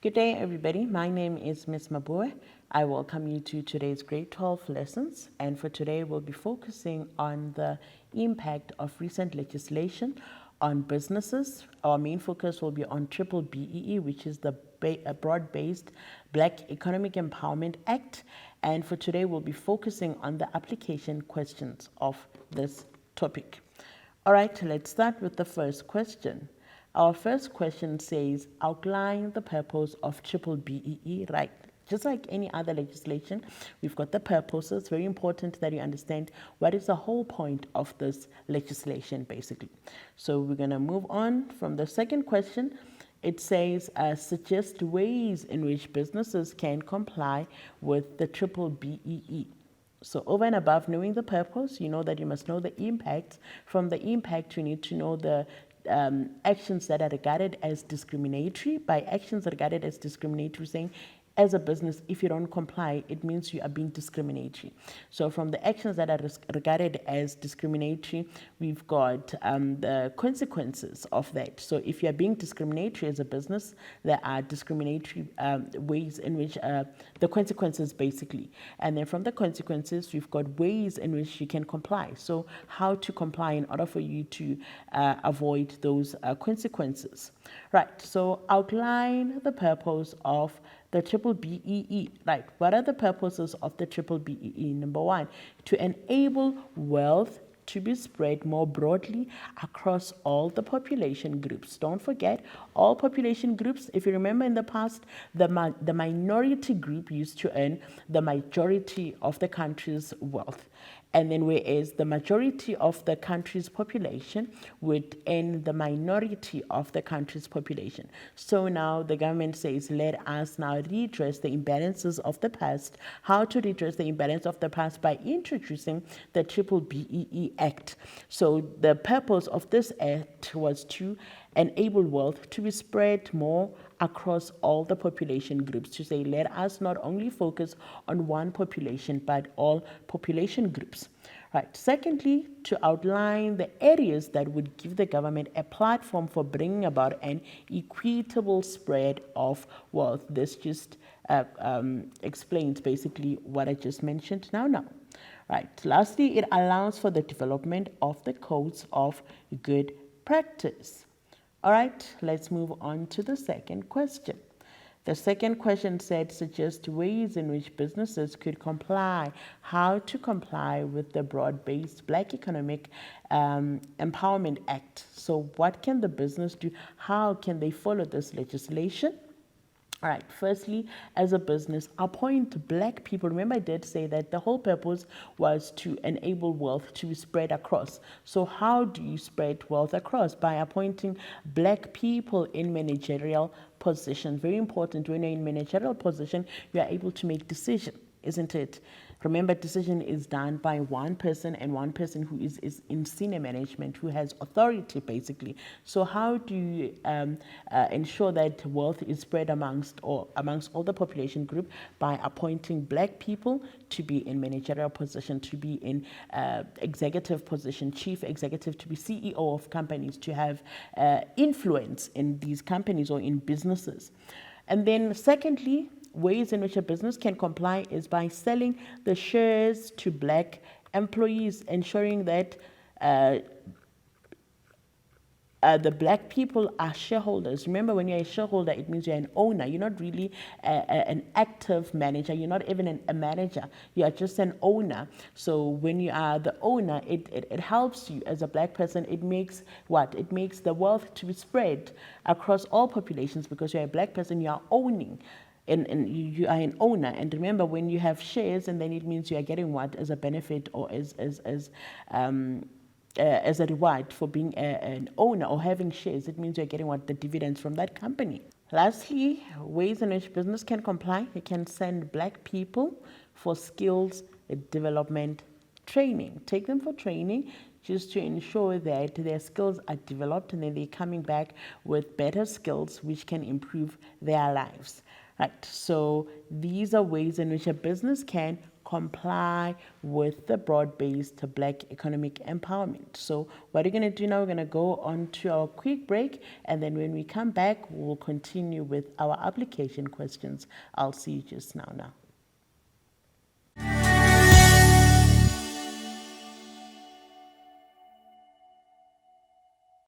Good day, everybody. My name is Ms. Mabue. I welcome you to today's grade 12 lessons. And for today, we'll be focusing on the impact of recent legislation on businesses. Our main focus will be on BBBEE, which is the Broad-Based Black Economic Empowerment Act. And for today, we'll be focusing on the application questions of this topic. All right, let's start with the first question. Our first question says, outline the purpose of BBBEE, right? Just like any other legislation, we've got the purpose. So it's very important that you understand what is the whole point of this legislation, basically. So we're going to move on from the second question. It says, suggest ways in which businesses can comply with the BBBEE. So over and above knowing the purpose, you know that you must know the impact. From the impact, you need to know the actions that are regarded as discriminatory. By actions regarded as discriminatory, saying as a business, if you don't comply, it means you are being discriminatory. So from the actions that are regarded as discriminatory, we've got the consequences of that. So if you're being discriminatory as a business, there are discriminatory ways in which the consequences, basically. And then from the consequences, we've got ways in which you can comply. So how to comply in order for you to avoid those consequences. Right, so outline the purpose of the BBBEE, right? What are the purposes of the BBBEE? Number one, to enable wealth to be spread more broadly across all the population groups. Don't forget, all population groups, if you remember in the past, the minority group used to earn the majority of the country's wealth. And then whereas the majority of the country's population would earn the minority of the country's population. So now the government says, let us now redress the imbalances of the past. How to redress the imbalance of the past? By introducing the BBBEE Act. So the purpose of this act was to enable wealth to be spread more across all the population groups, to say, let us not only focus on one population, but all population groups. Right. Secondly, to outline the areas that would give the government a platform for bringing about an equitable spread of wealth. This just explains basically what I just mentioned now. Right. Lastly, it allows for the development of the codes of good practice. All right, let's move on to the second question. The second question said, suggest ways in which businesses could comply, how to comply with the Broad-Based Black Economic Empowerment Act. So what can the business do? How can they follow this legislation? All right, firstly, as a business, appoint black people. Remember, I did say that the whole purpose was to enable wealth to be spread across. So how do you spread wealth across? By appointing black people in managerial positions. Very important, when you're in managerial position, you are able to make decisions, isn't it? Remember, decision is done by one person, and one person who is in senior management, who has authority, basically. So how do you ensure that wealth is spread amongst all the population group? By appointing black people to be in managerial position, to be in executive position, chief executive, to be CEO of companies, to have influence in these companies or in businesses. And then secondly, ways in which a business can comply is by selling the shares to black employees, ensuring that the black people are shareholders. Remember, when you're a shareholder, it means you're an owner. You're not really an active manager. You're not even a manager. You are just an owner. So when you are the owner, it helps you as a black person. It makes what? It makes the wealth to be spread across all populations, because you're a black person, you are owning. And you are an owner. And remember, when you have shares, and then it means you are getting what as a benefit, or as a reward for being an owner or having shares. It means you're getting what? The dividends from that company. Lastly, ways in which business can comply. You can send black people for skills development training. Take them for training, just to ensure that their skills are developed, and then they're coming back with better skills which can improve their lives. Right, so these are ways in which a business can comply with the broad-based Black economic empowerment. So what we're going to do now, we're going to go on to our quick break, and then when we come back, we'll continue with our application questions. I'll see you just now.